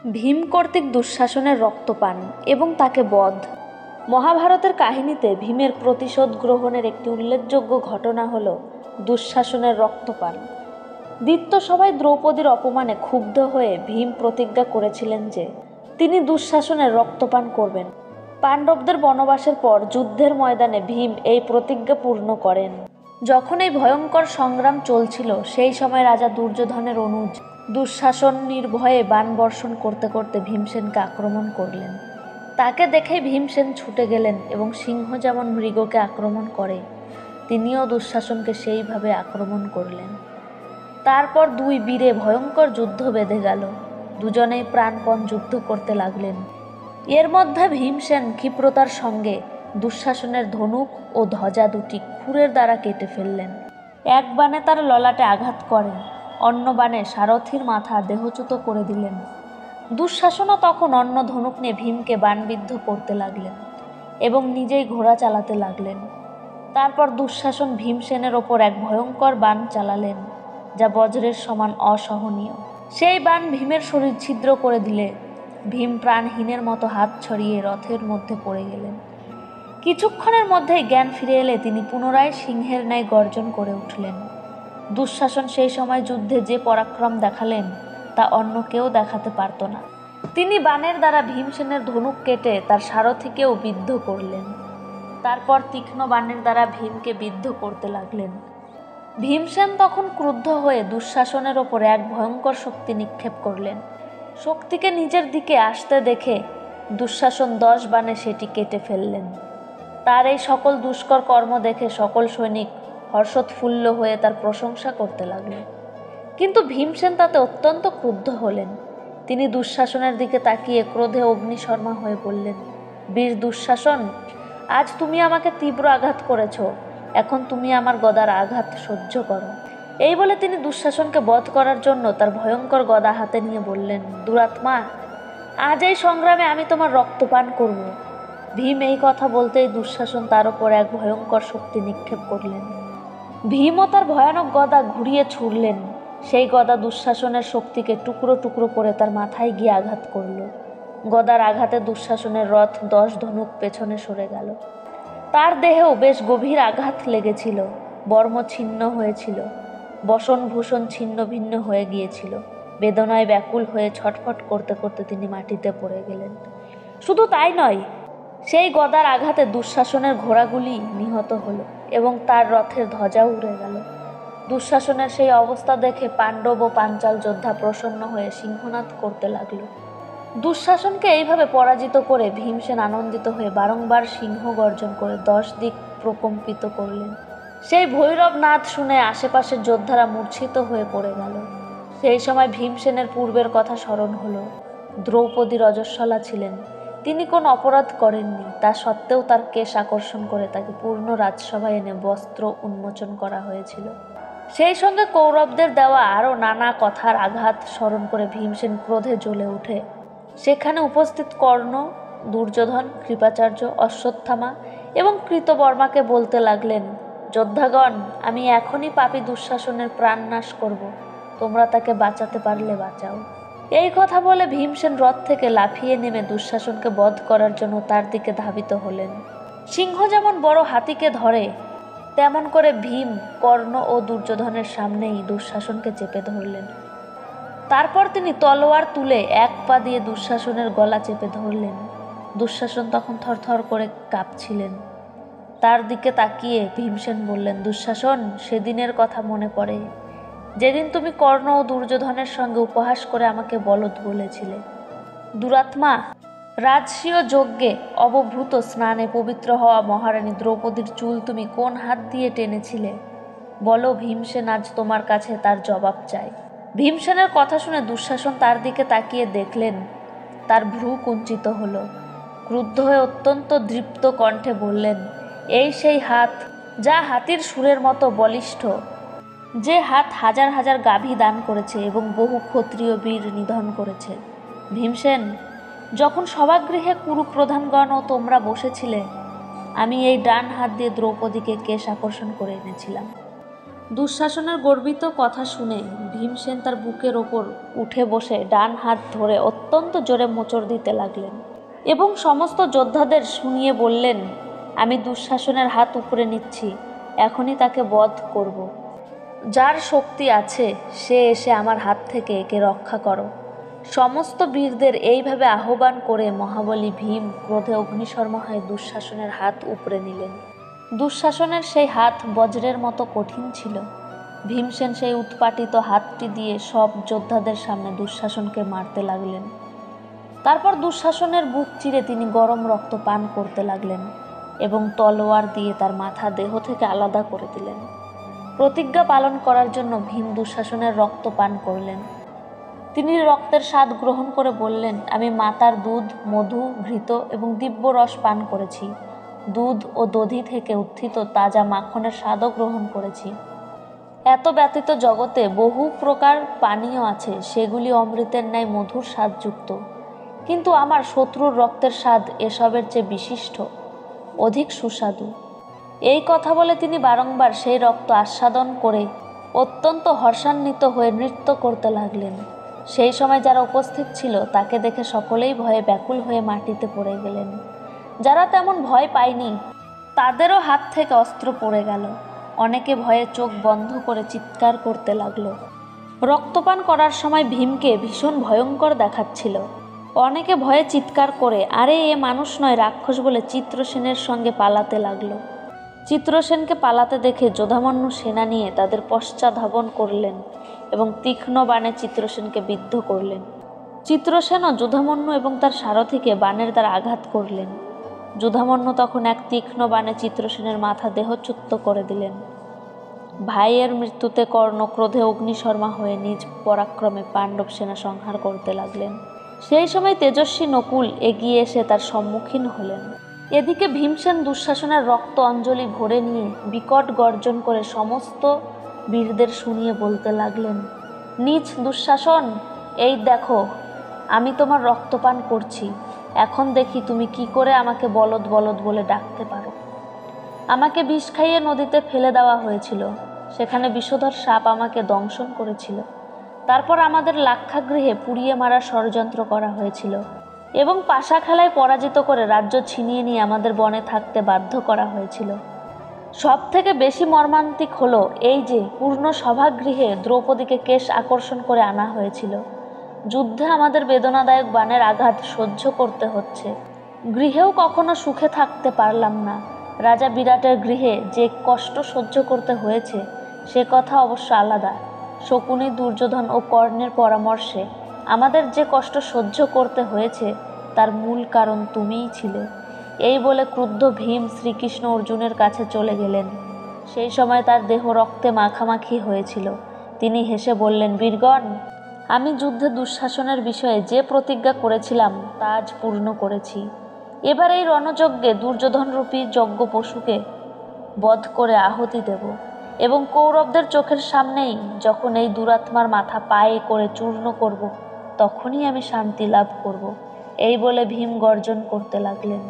ভীম কর্তৃক দুঃশাসনের রক্তপান এবং তাকে বধ। মহাভারতের কাহিনীতে ভীমের প্রতিশোধ গ্রহণের একটি উল্লেখযোগ্য ঘটনা হল দুঃশাসনের রক্তপান। দৈত্য সবাই দ্রৌপদীর অপমানে ক্ষুব্ধ হয়ে ভীম প্রতিজ্ঞা করেছিলেন যে তিনি দুঃশাসনের রক্তপান করবেন। পাণ্ডবদের বনবাসের পর যুদ্ধের ময়দানে ভীম এই প্রতিজ্ঞা পূর্ণ করেন। যখন এই ভয়ঙ্কর সংগ্রাম চলছিল সেই সময় রাজা দুর্যোধনের অনুজ দুঃশাসন নির্ভয়ে বাণ বর্ষণ করতে করতে ভীমসেনকে আক্রমণ করলেন। তাকে দেখে ভীমসেন ছুটে গেলেন এবং সিংহ যেমন মৃগকে আক্রমণ করে তিনিও দুঃশাসনকে সেইভাবে আক্রমণ করলেন। তারপর দুই বীরে ভয়ঙ্কর যুদ্ধ বেঁধে গেল। দুজনেই প্রাণপণ যুদ্ধ করতে লাগলেন। এর মধ্যে ভীমসেন ক্ষিপ্রতার সঙ্গে দুঃশাসনের ধনুক ও ধ্বজা দুটি ক্ষুরের দ্বারা কেটে ফেললেন। এক বাণে তার ললাটে আঘাত করেন, অন্য বাণে সারথির মাথা দেহচ্যুত করে দিলেন। দুঃশাসনও তখন অন্য ধনুক নিয়ে ভীমকে বাণবিদ্ধ করতে লাগলেন এবং নিজেই ঘোড়া চালাতে লাগলেন। তারপর দুঃশাসন ভীমসেনের ওপর এক ভয়ঙ্কর বাণ চালালেন যা বজ্রের সমান অসহনীয়। সেই বাণ ভীমের শরীর ছিদ্র করে দিলে ভীম প্রাণহীনের মতো হাত ছড়িয়ে রথের মধ্যে পড়ে গেলেন। কিছুক্ষণের মধ্যেই জ্ঞান ফিরে এলে তিনি পুনরায় সিংহের ন্যায় গর্জন করে উঠলেন। দুঃশাসন সেই সময় যুদ্ধে যে পরাক্রম দেখালেন তা অন্য কেউ দেখাতে পারত না। তিনি বাণের দ্বারা ভীমসেনের ধনুক কেটে তার সারথিকেও বিদ্ধ করলেন। তারপর তীক্ষ্ণ বাণের দ্বারা ভীমকে বিদ্ধ করতে লাগলেন। ভীমসেন তখন ক্রুদ্ধ হয়ে দুঃশাসনের ওপর এক ভয়ঙ্কর শক্তি নিক্ষেপ করলেন। শক্তিকে নিজের দিকে আসতে দেখে দুঃশাসন 10 বাণে সেটি কেটে ফেললেন। তার এই সকল দুষ্কর কর্ম দেখে সকল সৈনিক হর্ষোৎফুল্ল হয়ে তার প্রশংসা করতে লাগল। কিন্তু ভীমসেন তাতে অত্যন্ত ক্রুদ্ধ হলেন। তিনি দুঃশাসনের দিকে তাকিয়ে ক্রোধে অগ্নিশর্মা হয়ে বললেন, বীর দুঃশাসন, আজ তুমি আমাকে তীব্র আঘাত করেছ, এখন তুমি আমার গদার আঘাত সহ্য করো। এই বলে তিনি দুঃশাসনকে বধ করার জন্য তার ভয়ঙ্কর গদা হাতে নিয়ে বললেন, দুরাত্মা, আজ এই সংগ্রামে আমি তোমার রক্তপান করব। ভীম এই কথা বলতেই দুঃশাসন তার উপর এক ভয়ঙ্কর শক্তি নিক্ষেপ করলেন। ভীমও তার ভয়ানক গদা ঘুরিয়ে ছুড়লেন। সেই গদা দুঃশাসনের শক্তিকে টুকরো টুকরো করে তার মাথায় গিয়ে আঘাত করল। গদার আঘাতে দুঃশাসনের রথ 10 ধনুক পেছনে সরে গেল। তার দেহেও বেশ গভীর আঘাত লেগেছিল। বর্ম ছিন্ন হয়েছিল, বসন ভূষণ ছিন্ন ভিন্ন হয়ে গিয়েছিল। বেদনায় ব্যাকুল হয়ে ছটফট করতে করতে তিনি মাটিতে পড়ে গেলেন। শুধু তাই নয়, সেই গদার আঘাতে দুঃশাসনের ঘোড়াগুলি নিহত হলো এবং তার রথের ধ্বজাও উড়ে গেল। দুঃশাসনের সেই অবস্থা দেখে পাণ্ডব ও পাঞ্চাল যোদ্ধা প্রসন্ন হয়ে সিংহনাদ করতে লাগলো। দুঃশাসনকে এইভাবে পরাজিত করে ভীমসেন আনন্দিত হয়ে বারংবার সিংহ গর্জন করে 10 দিক প্রকম্পিত করলেন। সেই ভৈরব নাদ শুনে আশেপাশের যোদ্ধারা মূর্ছিত হয়ে পড়ে গেল। সেই সময় ভীমসেনের পূর্বের কথা স্মরণ হলো। দ্রৌপদী রজস্বলা ছিলেন, তিনি কোনো অপরাধ করেননি, তা সত্ত্বেও তার কেশ আকর্ষণ করে তাকে পূর্ণ রাজসভায় এনে বস্ত্র উন্মোচন করা হয়েছিল। সেই সঙ্গে কৌরবদের দেওয়া আরও নানা কথার আঘাত স্মরণ করে ভীমসেন ক্রোধে জ্বলে উঠে সেখানে উপস্থিত কর্ণ, দুর্যোধন, কৃপাচার্য, অশ্বত্থামা এবং কৃতবর্মাকে বলতে লাগলেন, যোদ্ধাগণ, আমি এখনই পাপী দুঃশাসনের প্রাণ নাশ করব, তোমরা তাকে বাঁচাতে পারলে বাঁচাও। এই কথা বলে ভীমসেন রথ থেকে লাফিয়ে নেমে দুঃশাসনকে বধ করার জন্য তার দিকে ধাবিত হলেন। সিংহ যেমন বড় হাতিকে ধরে তেমন করে ভীম কর্ণ ও দুর্যোধনের সামনেই দুঃশাসনকে চেপে ধরলেন। তারপর তিনি তলোয়ার তুলে এক পা দিয়ে দুঃশাসনের গলা চেপে ধরলেন। দুঃশাসন তখন থরথর করে কাঁপছিলেন। তার দিকে তাকিয়ে ভীমসেন বললেন, দুঃশাসন, সেদিনের কথা মনে পড়ে যেদিন তুমি কর্ণ ও দুর্যোধনের সঙ্গে উপহাস করে আমাকে বলদ বলেছিলে। দুরাত্মা, রাজসীয় যজ্ঞে অবভূত স্নানে পবিত্র হওয়া মহারানী দ্রৌপদীর চুল তুমি কোন হাত দিয়ে টেনেছিলে? বলো, ভীমসেন আজ তোমার কাছে তার জবাব চাই। ভীমসেনের কথা শুনে দুঃশাসন তার দিকে তাকিয়ে দেখলেন তার ভ্রু কুঞ্চিত হলো। ক্রুদ্ধ হয়ে অত্যন্ত দৃপ্ত কণ্ঠে বললেন, এই সেই হাত যা হাতির সুরের মতো বলিষ্ঠ, যে হাত হাজার হাজার গাভী দান করেছে এবং বহু ক্ষত্রিয় বীর নিধন করেছে। ভীমসেন, যখন সভাগৃহে কুরু প্রধানগণ ও তোমরা বসেছিলে, আমি এই ডান হাত দিয়ে দ্রৌপদীকে কেশ আকর্ষণ করে এনেছিলাম। দুঃশাসনের গর্বিত কথা শুনে ভীমসেন তার বুকের ওপর উঠে বসে ডান হাত ধরে অত্যন্ত জোরে মোচড় দিতে লাগলেন এবং সমস্ত যোদ্ধাদের শুনিয়ে বললেন, আমি দুঃশাসনের হাত উপরে নিচ্ছি, এখনই তাকে বধ করব। যার শক্তি আছে সে এসে আমার হাত থেকে একে রক্ষা করো। সমস্ত বীরদের এইভাবে আহ্বান করে মহাবলী ভীম ক্রোধে অগ্নিশর্মা হয়ে দুঃশাসনের হাত উপরে নিলেন। দুঃশাসনের সেই হাত বজ্রের মতো কঠিন ছিল। ভীমসেন সেই উৎপাটিত হাতটি দিয়ে সব যোদ্ধাদের সামনে দুঃশাসনকে মারতে লাগলেন। তারপর দুঃশাসনের বুক চিরে তিনি গরম রক্ত পান করতে লাগলেন এবং তলোয়ার দিয়ে তার মাথা দেহ থেকে আলাদা করে দিলেন। প্রতিজ্ঞা পালন করার জন্য ভীম দুঃশাসনের রক্ত পান করলেন। তিনি রক্তের স্বাদ গ্রহণ করে বললেন, আমি মাতার দুধ, মধু, ঘৃত এবং দিব্য রস পান করেছি। দুধ ও দধি থেকে উত্থিত তাজা মাখনের স্বাদও গ্রহণ করেছি। এত ব্যতীত জগতে বহু প্রকার পানীয় আছে, সেগুলি অমৃতের ন্যায় মধুর স্বাদযুক্ত, কিন্তু আমার শত্রুর রক্তের স্বাদ এসবের চেয়ে বিশিষ্ট, অধিক সুস্বাদু। এই কথা বলে তিনি বারংবার সেই রক্ত আস্বাদন করে অত্যন্ত হর্ষান্বিত হয়ে নৃত্য করতে লাগলেন। সেই সময় যারা উপস্থিত ছিল তাকে দেখে সকলেই ভয়ে ব্যাকুল হয়ে মাটিতে পড়ে গেলেন। যারা তেমন ভয় পায়নি তাদেরও হাত থেকে অস্ত্র পড়ে গেল। অনেকে ভয়ে চোখ বন্ধ করে চিৎকার করতে লাগলো। রক্তপান করার সময় ভীমকে ভীষণ ভয়ঙ্কর দেখাচ্ছিল। অনেকে ভয়ে চিৎকার করে, আরে এ মানুষ নয়, রাক্ষস বলে চিত্রসেনের সঙ্গে পালাতে লাগলো। চিত্রসেনকে পালাতে দেখে যোধামন্যু সেনা নিয়ে তাদের পশ্চাদ্ধাবন করলেন এবং তীক্ষ্ণ বাণে চিত্রসেনকে বিদ্ধ করলেন। চিত্রসেনও যোধামন্যু এবং তার সারথীকে বাণের দ্বারা আঘাত করলেন। যোধামন্যু তখন এক তীক্ষ্ণ বাণে চিত্রসেনের মাথা দেহচ্যুত করে দিলেন। ভাইয়ের মৃত্যুতে কর্ণ ক্রোধে অগ্নিশর্মা হয়ে নিজ পরাক্রমে পাণ্ডব সেনা সংহার করতে লাগলেন। সেই সময় তেজস্বী নকুল এগিয়ে এসে তার সম্মুখীন হলেন। এদিকে ভীমসেন দুঃশাসনের রক্ত অঞ্জলি ভরে নিয়ে বিকট গর্জন করে সমস্ত বীরদের শুনিয়ে বলতে লাগলেন, নীচ দুঃশাসন, এই দেখো আমি তোমার রক্তপান করছি। এখন দেখি তুমি কি করে আমাকে বলদ বলদ বলে ডাকতে পারো। আমাকে বিষ খাইয়ে নদীতে ফেলে দেওয়া হয়েছিল, সেখানে বিষধর সাপ আমাকে দংশন করেছিল। তারপর আমাদের লাক্ষাগৃহে পুড়িয়ে মারার ষড়যন্ত্র করা হয়েছিল এবং পাশা খেলায় পরাজিত করে রাজ্য ছিনিয়ে নিয়ে আমাদের বনে থাকতে বাধ্য করা হয়েছিল। সব থেকে বেশি মর্মান্তিক হলো এই যে পূর্ণ সভাগৃহে দ্রৌপদীকে কেশ আকর্ষণ করে আনা হয়েছিল। যুদ্ধে আমাদের বেদনাদায়ক বাণের আঘাত সহ্য করতে হচ্ছে। গৃহেও কখনো সুখে থাকতে পারলাম না। রাজা বিরাটের গৃহে যে কষ্ট সহ্য করতে হয়েছে সে কথা অবশ্য আলাদা। শকুনি, দুর্যোধন ও কর্ণের পরামর্শে আমাদের যে কষ্ট সহ্য করতে হয়েছে তার মূল কারণ তুমিই ছিলে। এই বলে ক্রুদ্ধ ভীম শ্রীকৃষ্ণ অর্জুনের কাছে চলে গেলেন। সেই সময় তার দেহ রক্তে মাখামাখি হয়েছিল। তিনি হেসে বললেন, বীরগণ, আমি যুদ্ধে দুঃশাসনের বিষয়ে যে প্রতিজ্ঞা করেছিলাম তা আজ পূর্ণ করেছি। এবার এই রণযজ্ঞে দুর্যোধনরূপী যজ্ঞ পশুকে বধ করে আহুতি দেব এবং কৌরবদের চোখের সামনেই যখন এই দুরাত্মার মাথা পায়ে করে চূর্ণ করব, তখনই আমি শান্তি লাভ করব। এই বলে ভীম গর্জন করতে লাগলেন।